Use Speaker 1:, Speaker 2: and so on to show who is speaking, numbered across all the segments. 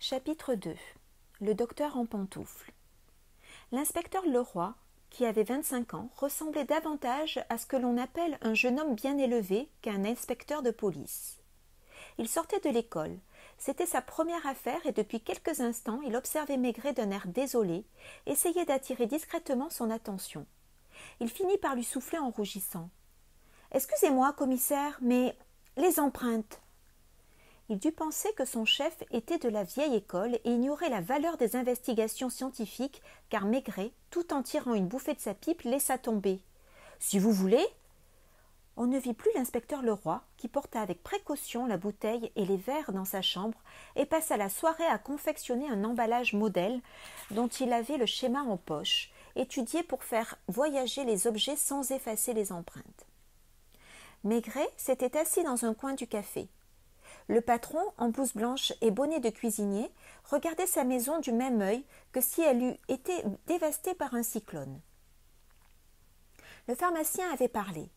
Speaker 1: Chapitre 2. Le docteur en pantoufles. L'inspecteur Leroy, qui avait 25 ans, ressemblait davantage à ce que l'on appelle un jeune homme bien élevé qu'à un inspecteur de police. Il sortait de l'école. C'était sa première affaire et depuis quelques instants il observait Maigret d'un air désolé, essayait d'attirer discrètement son attention. Il finit par lui souffler en rougissant. « Excusez-moi, commissaire, mais les empreintes !» Il dut penser que son chef était de la vieille école et ignorait la valeur des investigations scientifiques, car Maigret, tout en tirant une bouffée de sa pipe, laissa tomber. « Si vous voulez !» On ne vit plus l'inspecteur Leroy, qui porta avec précaution la bouteille et les verres dans sa chambre et passa la soirée à confectionner un emballage modèle dont il avait le schéma en poche, étudié pour faire voyager les objets sans effacer les empreintes. Maigret s'était assis dans un coin du café. Le patron, en blouse blanche et bonnet de cuisinier, regardait sa maison du même œil que si elle eût été dévastée par un cyclone. Le pharmacien avait parlé.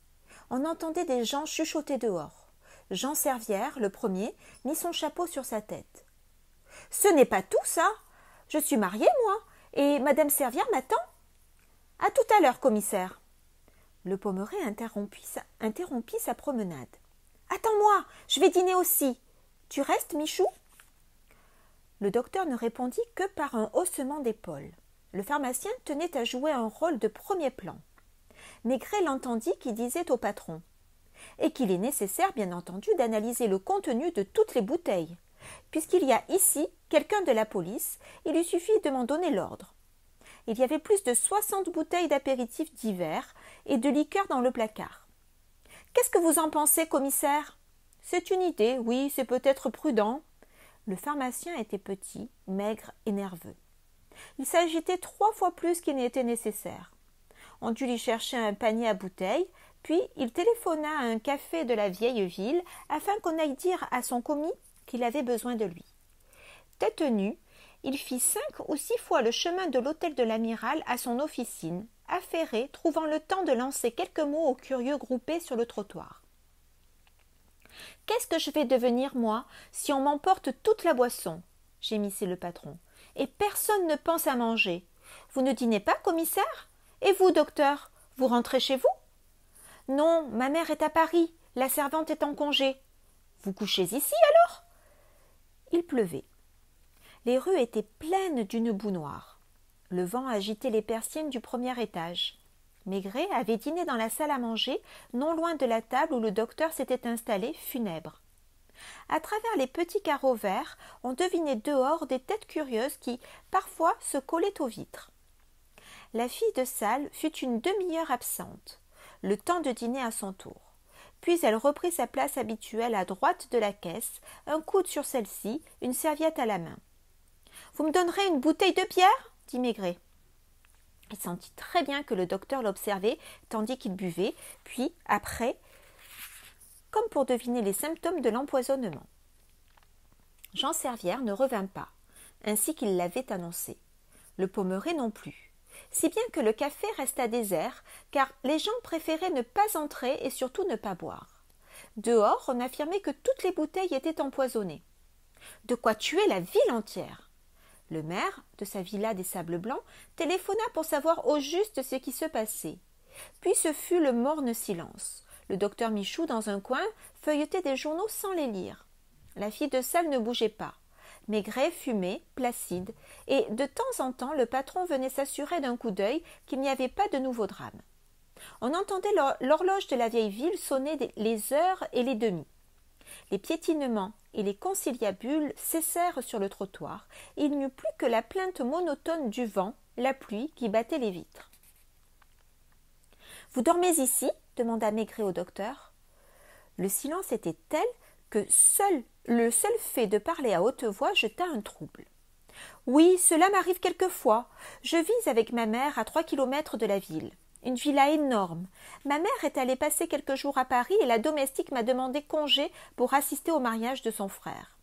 Speaker 1: On entendait des gens chuchoter dehors. Jean Servière, le premier, mit son chapeau sur sa tête. « Ce n'est pas tout, ça. Je suis marié, moi, et madame Servière m'attend. À tout à l'heure, commissaire. » Le Pommeret interrompit sa promenade. « Attends-moi, je vais dîner aussi. Tu restes, Michou ?» Le docteur ne répondit que par un haussement d'épaules. Le pharmacien tenait à jouer un rôle de premier plan. Maigret l'entendit qui disait au patron « Et qu'il est nécessaire, bien entendu, d'analyser le contenu de toutes les bouteilles. Puisqu'il y a ici quelqu'un de la police, il lui suffit de m'en donner l'ordre. » Il y avait plus de 60 bouteilles d'apéritifs divers et de liqueurs dans le placard. « Qu'est-ce que vous en pensez, commissaire ?»« C'est une idée, oui, c'est peut-être prudent. » Le pharmacien était petit, maigre et nerveux. Il s'agitait 3 fois plus qu'il n'était nécessaire. On dut lui chercher un panier à bouteilles, puis il téléphona à un café de la vieille ville afin qu'on aille dire à son commis qu'il avait besoin de lui. Tête nue, il fit 5 ou 6 fois le chemin de l'hôtel de l'amiral à son officine, affairé, trouvant le temps de lancer quelques mots aux curieux groupés sur le trottoir. « Qu'est-ce que je vais devenir, moi, si on m'emporte toute la boisson ?» gémissait le patron. « Et personne ne pense à manger. Vous ne dînez pas, commissaire ? Et vous, docteur, vous rentrez chez vous ? » ?»« Non, ma mère est à Paris. La servante est en congé. »« Vous couchez ici, alors ?» Il pleuvait. Les rues étaient pleines d'une boue noire. Le vent agitait les persiennes du premier étage. Maigret avait dîné dans la salle à manger, non loin de la table où le docteur s'était installé, funèbre. À travers les petits carreaux verts, on devinait dehors des têtes curieuses qui, parfois, se collaient aux vitres. La fille de salle fut une demi-heure absente, le temps de dîner à son tour. Puis elle reprit sa place habituelle à droite de la caisse, un coude sur celle-ci, une serviette à la main. « Vous me donnerez une bouteille de bière ?» dit Maigret. Il sentit très bien que le docteur l'observait tandis qu'il buvait, puis, après, comme pour deviner les symptômes de l'empoisonnement. Jean Servière ne revint pas, ainsi qu'il l'avait annoncé. Le Pommeret non plus. Si bien que le café resta désert, car les gens préféraient ne pas entrer et surtout ne pas boire. Dehors, on affirmait que toutes les bouteilles étaient empoisonnées. De quoi tuer la ville entière. Le maire, de sa villa des Sables Blancs, téléphona pour savoir au juste ce qui se passait. Puis ce fut le morne silence. Le docteur Michou, dans un coin, feuilletait des journaux sans les lire. La fille de salle ne bougeait pas. Maigret fumait, placide, et de temps en temps le patron venait s'assurer d'un coup d'œil qu'il n'y avait pas de nouveau drame. On entendait l'horloge de la vieille ville sonner les heures et les demie. Les piétinements et les conciliabules cessèrent sur le trottoir, et il n'y eut plus que la plainte monotone du vent, la pluie qui battait les vitres. « Vous dormez ici ?» demanda Maigret au docteur. Le silence était tel que le seul fait de parler à haute voix jeta un trouble. « Oui, cela m'arrive quelquefois. Je vis avec ma mère à 3 kilomètres de la ville. Une villa énorme. Ma mère est allée passer quelques jours à Paris et la domestique m'a demandé congé pour assister au mariage de son frère. »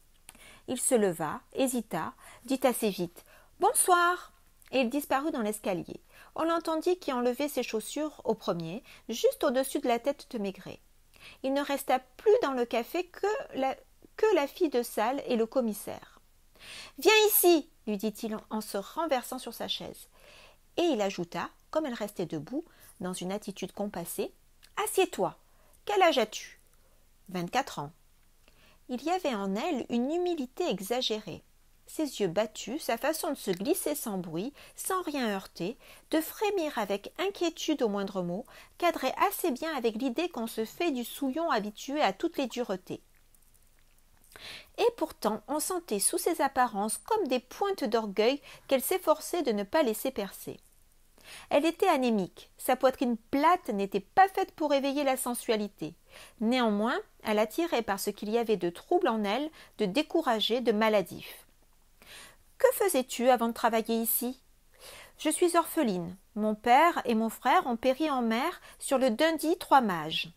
Speaker 1: Il se leva, hésita, dit assez vite « Bonsoir !» et il disparut dans l'escalier. On l'entendit qui enlevait ses chaussures au premier, juste au-dessus de la tête de Maigret. Il ne resta plus dans le café que la fille de salle et le commissaire. Viens ici, lui dit-il en se renversant sur sa chaise. Et il ajouta, comme elle restait debout, dans une attitude compassée, assieds-toi. Quel âge as-tu ? 24 ans. Il y avait en elle une humilité exagérée. Ses yeux battus, sa façon de se glisser sans bruit, sans rien heurter, de frémir avec inquiétude au moindre mot, cadrait assez bien avec l'idée qu'on se fait du souillon habitué à toutes les duretés. Et pourtant, on sentait sous ses apparences comme des pointes d'orgueil qu'elle s'efforçait de ne pas laisser percer. Elle était anémique, sa poitrine plate n'était pas faite pour éveiller la sensualité. Néanmoins, elle attirait par ce qu'il y avait de trouble en elle, de découragé, de maladif. « Que faisais-tu avant de travailler ici ?»« Je suis orpheline. Mon père et mon frère ont péri en mer sur le Dundee 3 Mages.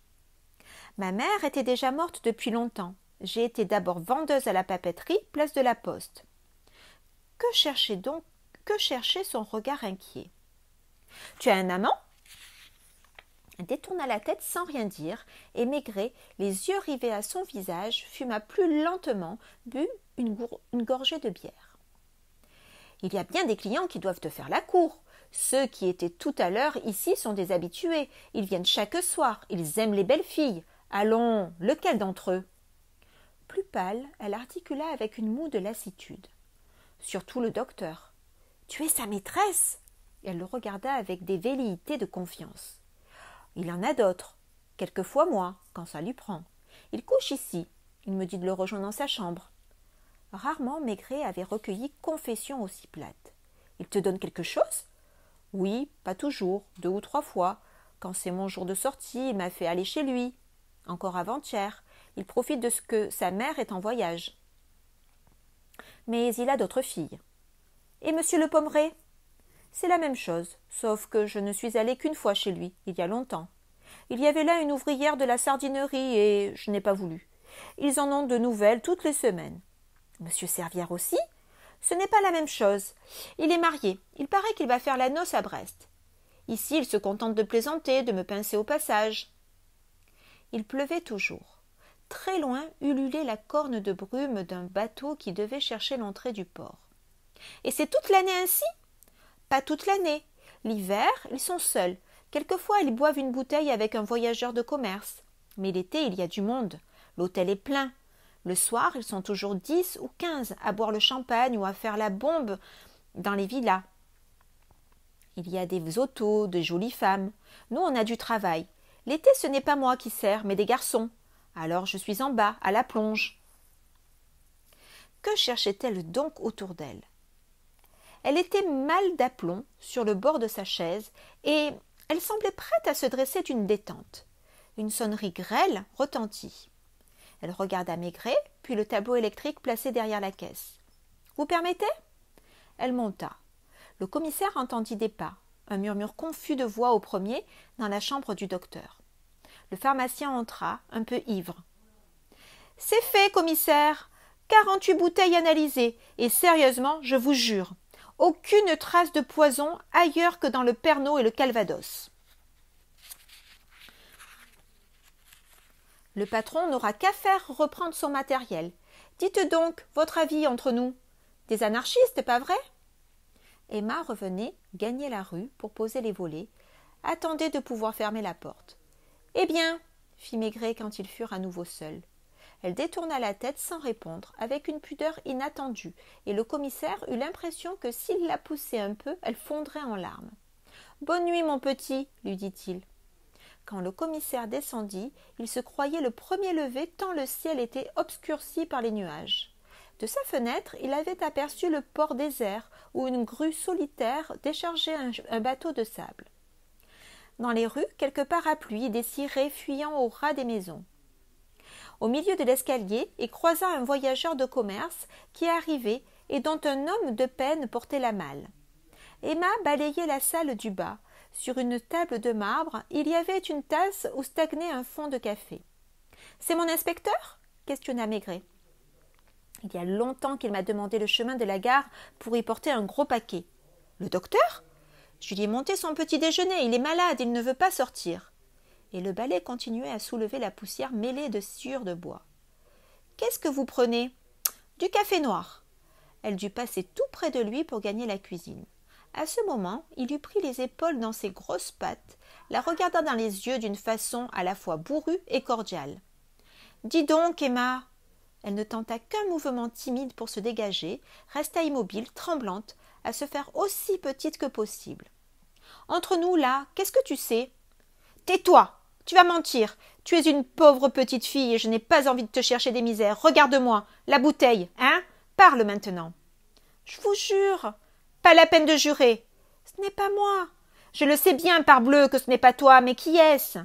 Speaker 1: Ma mère était déjà morte depuis longtemps. J'ai été d'abord vendeuse à la papeterie, place de la Poste. » Que cherchait son regard inquiet ? « Tu as un amant ?» Elle détourna la tête sans rien dire, et Maigret, les yeux rivés à son visage, fuma plus lentement, but une gorgée de bière. « Il y a bien des clients qui doivent te faire la cour. Ceux qui étaient tout à l'heure ici sont des habitués. Ils viennent chaque soir. Ils aiment les belles filles. Allons, lequel d'entre eux ?» Plus pâle, elle articula avec une moue de lassitude. « Surtout le docteur. »« Tu es sa maîtresse ?» Elle le regarda avec des velléités de confiance. « Il en a d'autres. Quelquefois moi, quand ça lui prend. Il couche ici. Il me dit de le rejoindre dans sa chambre. » Rarement Maigret avait recueilli confession aussi plate. « Il te donne quelque chose ?»« Oui, pas toujours, 2 ou 3 fois. Quand c'est mon jour de sortie, il m'a fait aller chez lui. Encore avant-hier. Il profite de ce que sa mère est en voyage. Mais il a d'autres filles. Et monsieur Le Pommeraye ? C'est la même chose, sauf que je ne suis allée qu'une fois chez lui, il y a longtemps. Il y avait là une ouvrière de la sardinerie et je n'ai pas voulu. Ils en ont de nouvelles toutes les semaines. Monsieur Servière aussi ? Ce n'est pas la même chose. Il est marié. Il paraît qu'il va faire la noce à Brest. Ici, il se contente de plaisanter, de me pincer au passage. » Il pleuvait toujours. Très loin ululait la corne de brume d'un bateau qui devait chercher l'entrée du port. « Et c'est toute l'année ainsi ? » ?»« Pas toute l'année. L'hiver, ils sont seuls. Quelquefois, ils boivent une bouteille avec un voyageur de commerce. Mais l'été, il y a du monde. L'hôtel est plein. Le soir, ils sont toujours 10 ou 15 à boire le champagne ou à faire la bombe dans les villas. Il y a des autos, de jolies femmes. Nous, on a du travail. L'été, ce n'est pas moi qui sers, mais des garçons. Alors, je suis en bas, à la plonge. » Que cherchait-elle donc autour d'elle ? Elle était mal d'aplomb sur le bord de sa chaise et elle semblait prête à se dresser d'une détente. Une sonnerie grêle retentit. Elle regarda Maigret, puis le tableau électrique placé derrière la caisse. « Vous permettez ?» Elle monta. Le commissaire entendit des pas, un murmure confus de voix au premier, dans la chambre du docteur. Le pharmacien entra, un peu ivre. « C'est fait, commissaire. 48 bouteilles analysées, et sérieusement, je vous jure, aucune trace de poison ailleurs que dans le Pernod et le Calvados. » Le patron n'aura qu'à faire reprendre son matériel. Dites donc, votre avis entre nous. Des anarchistes, pas vrai ? Emma revenait, gagnait la rue pour poser les volets, attendait de pouvoir fermer la porte. « Eh bien » fit Maigret quand ils furent à nouveau seuls. Elle détourna la tête sans répondre, avec une pudeur inattendue, et le commissaire eut l'impression que s'il la poussait un peu, elle fondrait en larmes. « Bonne nuit, mon petit, » lui dit-il. Quand le commissaire descendit, il se croyait le premier levé tant le ciel était obscurci par les nuages. De sa fenêtre, il avait aperçu le port désert où une grue solitaire déchargeait un bateau de sable. Dans les rues, quelques parapluies et des cirés fuyant au ras des maisons. Au milieu de l'escalier, il croisa un voyageur de commerce qui arrivait et dont un homme de peine portait la malle. Emma balayait la salle du bas. Sur une table de marbre, il y avait une tasse où stagnait un fond de café. « C'est mon inspecteur ?» questionna Maigret. « Il y a longtemps qu'il m'a demandé le chemin de la gare pour y porter un gros paquet. »« Le docteur ? Je lui ai monté son petit déjeuner, il est malade, il ne veut pas sortir. » Et le balai continuait à soulever la poussière mêlée de sciure de bois. « Qu'est-ce que vous prenez ? » « Du café noir. » Elle dut passer tout près de lui pour gagner la cuisine. À ce moment, il lui prit les épaules dans ses grosses pattes, la regarda dans les yeux d'une façon à la fois bourrue et cordiale. « Dis donc, Emma !» Elle ne tenta qu'un mouvement timide pour se dégager, resta immobile, tremblante, à se faire aussi petite que possible. « Entre nous, là, qu'est-ce que tu sais ?»« Tais-toi, tu vas mentir. Tu es une pauvre petite fille et je n'ai pas envie de te chercher des misères. Regarde-moi, la bouteille, hein? Parle maintenant. »« Je vous jure. » »« Pas la peine de jurer. »« Ce n'est pas moi. »« Je le sais bien, parbleu, que ce n'est pas toi, mais qui est-ce »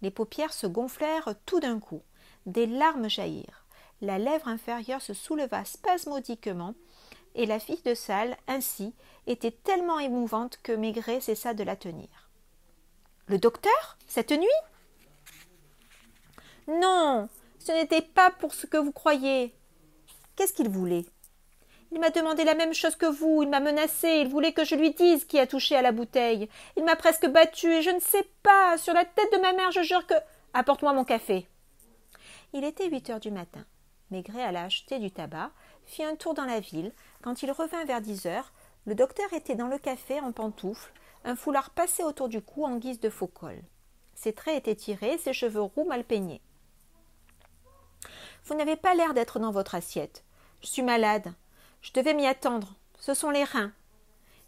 Speaker 1: Les paupières se gonflèrent tout d'un coup. Des larmes jaillirent. La lèvre inférieure se souleva spasmodiquement, et la fille de salle, ainsi, était tellement émouvante que Maigret cessa de la tenir. « Le docteur, cette nuit ?»« Non, ce n'était pas pour ce que vous croyez. » « Qu'est-ce qu'il voulait ?»« Il m'a demandé la même chose que vous, il m'a menacé, il voulait que je lui dise qui a touché à la bouteille. Il m'a presque battue et je ne sais pas, sur la tête de ma mère, je jure que... Apporte-moi mon café. » Il était 8 heures du matin. Maigret alla acheter du tabac, fit un tour dans la ville. Quand il revint vers 10 heures, le docteur était dans le café en pantoufles, un foulard passé autour du cou en guise de faux col. Ses traits étaient tirés, ses cheveux roux mal peignés. « Vous n'avez pas l'air d'être dans votre assiette. Je suis malade. Je devais m'y attendre. Ce sont les reins.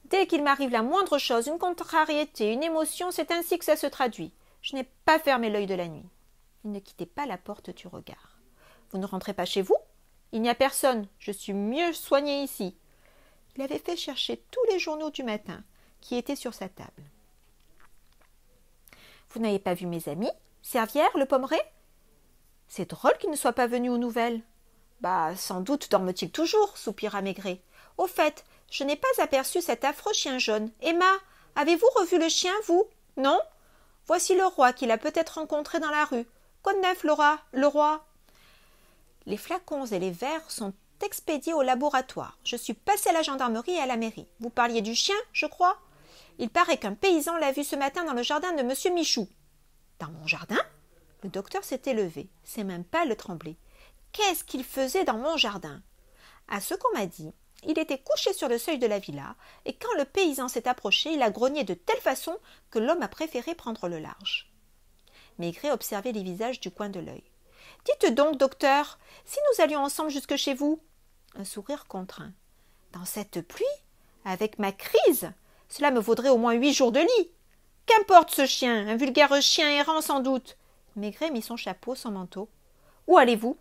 Speaker 1: Dès qu'il m'arrive la moindre chose, une contrariété, une émotion, c'est ainsi que ça se traduit. Je n'ai pas fermé l'œil de la nuit. » Il ne quittait pas la porte du regard. « Vous ne rentrez pas chez vous ? Il n'y a personne. Je suis mieux soigné ici. » Il avait fait chercher tous les journaux du matin qui étaient sur sa table. « Vous n'avez pas vu mes amis ? Servière, le Pommeret ? C'est drôle qu'il ne soit pas venu aux nouvelles. »« Bah, sans doute dorme-t-il toujours, soupira Maigret. Au fait, je n'ai pas aperçu cet affreux chien jaune. Emma, avez-vous revu le chien, vous ? Non ? Voici le roi qu'il a peut-être rencontré dans la rue. Quoi de neuf, le roi ? Les flacons et les verres sont expédiés au laboratoire. Je suis passé à la gendarmerie et à la mairie. Vous parliez du chien, je crois ? Il paraît qu'un paysan l'a vu ce matin dans le jardin de monsieur Michou. Dans mon jardin ? Le docteur s'était levé. Ses mains pâles tremblaient. Qu'est-ce qu'il faisait dans mon jardin ? À ce qu'on m'a dit, il était couché sur le seuil de la villa, et quand le paysan s'est approché, il a grogné de telle façon que l'homme a préféré prendre le large. Maigret observait les visages du coin de l'œil. « Dites donc, docteur, si nous allions ensemble jusque chez vous ?» Un sourire contraint. « Dans cette pluie ? Avec ma crise ? Cela me vaudrait au moins 8 jours de lit. Qu'importe ce chien, un vulgaire chien errant sans doute. » Maigret mit son chapeau, son manteau. « Où allez-vous ?»«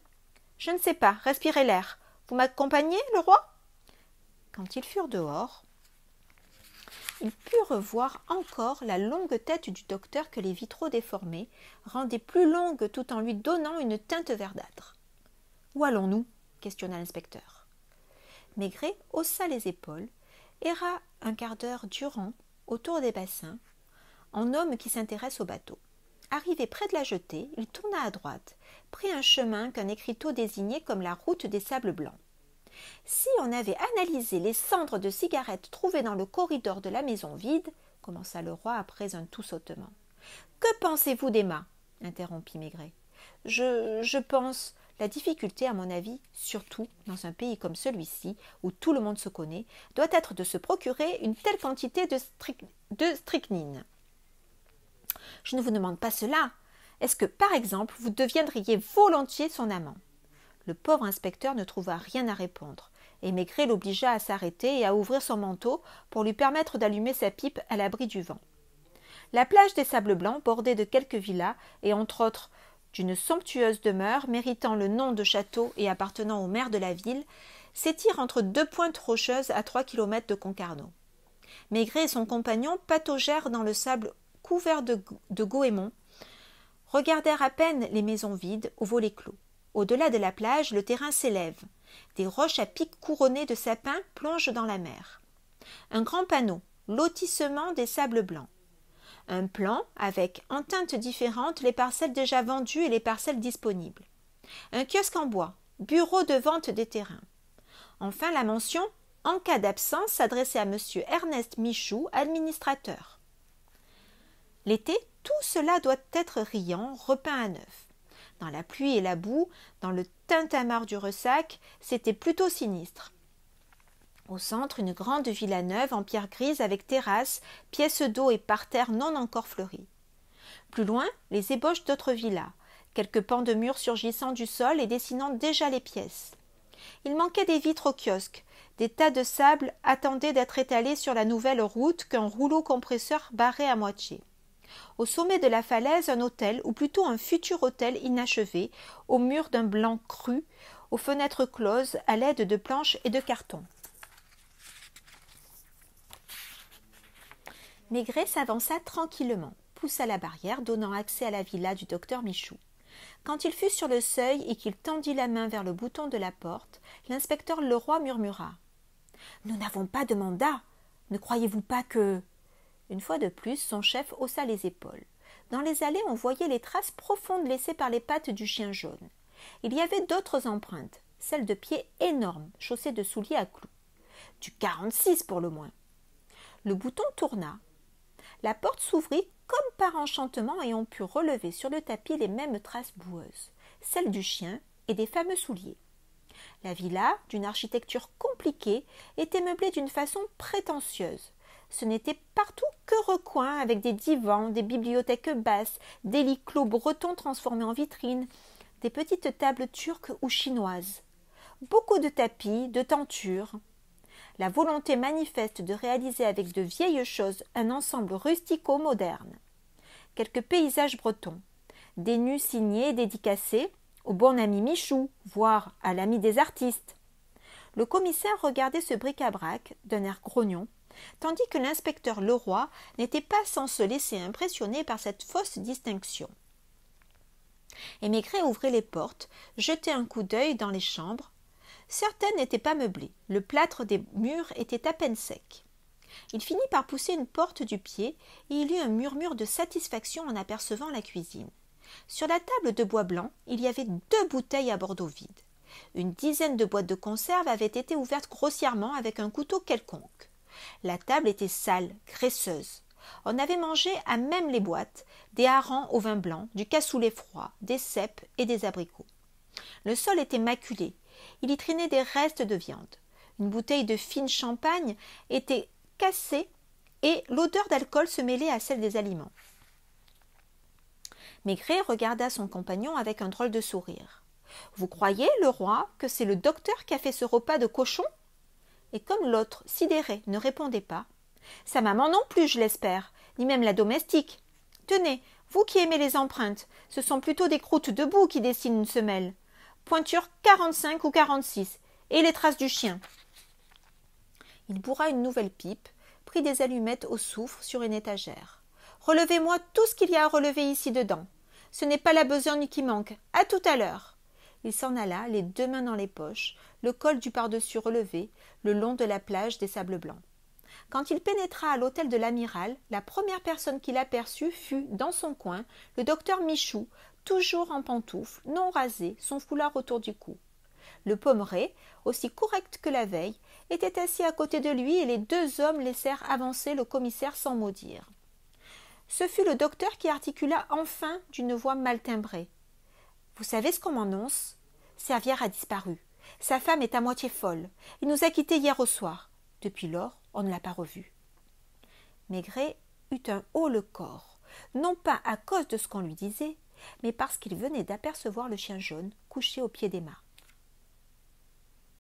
Speaker 1: Je ne sais pas, respirez l'air. Vous m'accompagnez, le roi ?» Quand ils furent dehors, il put revoir encore la longue tête du docteur que les vitraux déformés rendaient plus longue tout en lui donnant une teinte verdâtre. « Où allons-nous » questionna l'inspecteur. Maigret haussa les épaules, erra un quart d'heure durant autour des bassins, en homme qui s'intéresse au bateau. Arrivé près de la jetée, il tourna à droite, prit un chemin qu'un écriteau désignait comme la route des sables blancs. Si on avait analysé les cendres de cigarettes trouvées dans le corridor de la maison vide, commença le roi après un tout sautement. Que pensez-vous d'Emma ? Interrompit Maigret. Je pense. La difficulté, à mon avis, surtout dans un pays comme celui-ci, où tout le monde se connaît, doit être de se procurer une telle quantité de strychnine. Je ne vous demande pas cela. Est-ce que, par exemple, vous deviendriez volontiers son amant ? Le pauvre inspecteur ne trouva rien à répondre, et Maigret l'obligea à s'arrêter et à ouvrir son manteau pour lui permettre d'allumer sa pipe à l'abri du vent. La plage des Sables Blancs, bordée de quelques villas, et entre autres d'une somptueuse demeure méritant le nom de château et appartenant au maire de la ville, s'étire entre 2 pointes rocheuses à 3 kilomètres de Concarneau. Maigret et son compagnon pataugèrent dans le sable couvert de goémons, regardèrent à peine les maisons vides aux volets clos. Au-delà de la plage, le terrain s'élève. Des roches à pics couronnés de sapins plongent dans la mer. Un grand panneau, lotissement des Sables Blancs. Un plan avec, en teintes différentes, les parcelles déjà vendues et les parcelles disponibles. Un kiosque en bois, bureau de vente des terrains. Enfin, la mention « En cas d'absence » s'adressait à M. Ernest Michou, administrateur. L'été, tout cela doit être riant, repeint à neuf. Dans la pluie et la boue, dans le tintamarre du ressac, c'était plutôt sinistre. Au centre, une grande villa neuve en pierre grise avec terrasse, pièces d'eau et parterre non encore fleuris. Plus loin, les ébauches d'autres villas, quelques pans de murs surgissant du sol et dessinant déjà les pièces. Il manquait des vitres au kiosque, des tas de sable attendaient d'être étalés sur la nouvelle route qu'un rouleau compresseur barrait à moitié. Au sommet de la falaise, un hôtel, ou plutôt un futur hôtel inachevé, aux murs d'un blanc cru, aux fenêtres closes à l'aide de planches et de cartons. Maigret s'avança tranquillement, poussa la barrière donnant accès à la villa du docteur Michou. Quand il fut sur le seuil et qu'il tendit la main vers le bouton de la porte, l'inspecteur Leroy murmura « Nous n'avons pas de mandat. Ne croyez-vous pas que… » Une fois de plus, son chef haussa les épaules. Dans les allées, on voyait les traces profondes laissées par les pattes du chien jaune. Il y avait d'autres empreintes, celles de pieds énormes, chaussés de souliers à clous. Du 46 pour le moins. Le bouton tourna. La porte s'ouvrit comme par enchantement et on put relever sur le tapis les mêmes traces boueuses, celles du chien et des fameux souliers. La villa, d'une architecture compliquée, était meublée d'une façon prétentieuse. Ce n'était partout que recoins avec des divans, des bibliothèques basses, des lits clos bretons transformés en vitrines, des petites tables turques ou chinoises. Beaucoup de tapis, de tentures. La volonté manifeste de réaliser avec de vieilles choses un ensemble rustico-moderne. Quelques paysages bretons, des nus signés et dédicacés au bon ami Michou, voire à l'ami des artistes. Le commissaire regardait ce bric-à-brac d'un air grognon, tandis que l'inspecteur Leroy n'était pas sans se laisser impressionner par cette fausse distinction. Et Maigret ouvrait les portes, jetait un coup d'œil dans les chambres. Certaines n'étaient pas meublées, le plâtre des murs était à peine sec. Il finit par pousser une porte du pied et il eut un murmure de satisfaction en apercevant la cuisine. Sur la table de bois blanc, il y avait 2 bouteilles à Bordeaux vides. Une dizaine de boîtes de conserve avaient été ouvertes grossièrement avec un couteau quelconque. La table était sale, graisseuse. On avait mangé à même les boîtes, des harengs au vin blanc, du cassoulet froid, des cèpes et des abricots. Le sol était maculé. Il y traînait des restes de viande. Une bouteille de fine champagne était cassée et l'odeur d'alcool se mêlait à celle des aliments. Maigret regarda son compagnon avec un drôle de sourire. « Vous croyez, Leroy, que c'est le docteur qui a fait ce repas de cochon ?» Et comme l'autre, sidéré, ne répondait pas, « Sa maman non plus, je l'espère, ni même la domestique. Tenez, vous qui aimez les empreintes, ce sont plutôt des croûtes de boue qui dessinent une semelle. Pointure 45 ou 46, et les traces du chien. » Il bourra une nouvelle pipe, prit des allumettes au soufre sur une étagère. « Relevez-moi tout ce qu'il y a à relever ici dedans. Ce n'est pas la besogne qui manque. À tout à l'heure. » Il s'en alla, les 2 mains dans les poches, le col du par-dessus relevé, le long de la plage des sables blancs. Quand il pénétra à l'hôtel de l'amiral, la première personne qu'il aperçut fut, dans son coin, le docteur Michou, toujours en pantoufles, non rasé, son foulard autour du cou. Le Pommeraye, aussi correct que la veille, était assis à côté de lui et les 2 hommes laissèrent avancer le commissaire sans mot dire. Ce fut le docteur qui articula enfin d'une voix mal timbrée. « Vous savez ce qu'on m'annonce ? Servière a disparu. Sa femme est à moitié folle. Il nous a quittés hier au soir. Depuis lors, on ne l'a pas revu. » Maigret eut un haut-le-corps, non pas à cause de ce qu'on lui disait, mais parce qu'il venait d'apercevoir le chien jaune couché au pied d'Emma.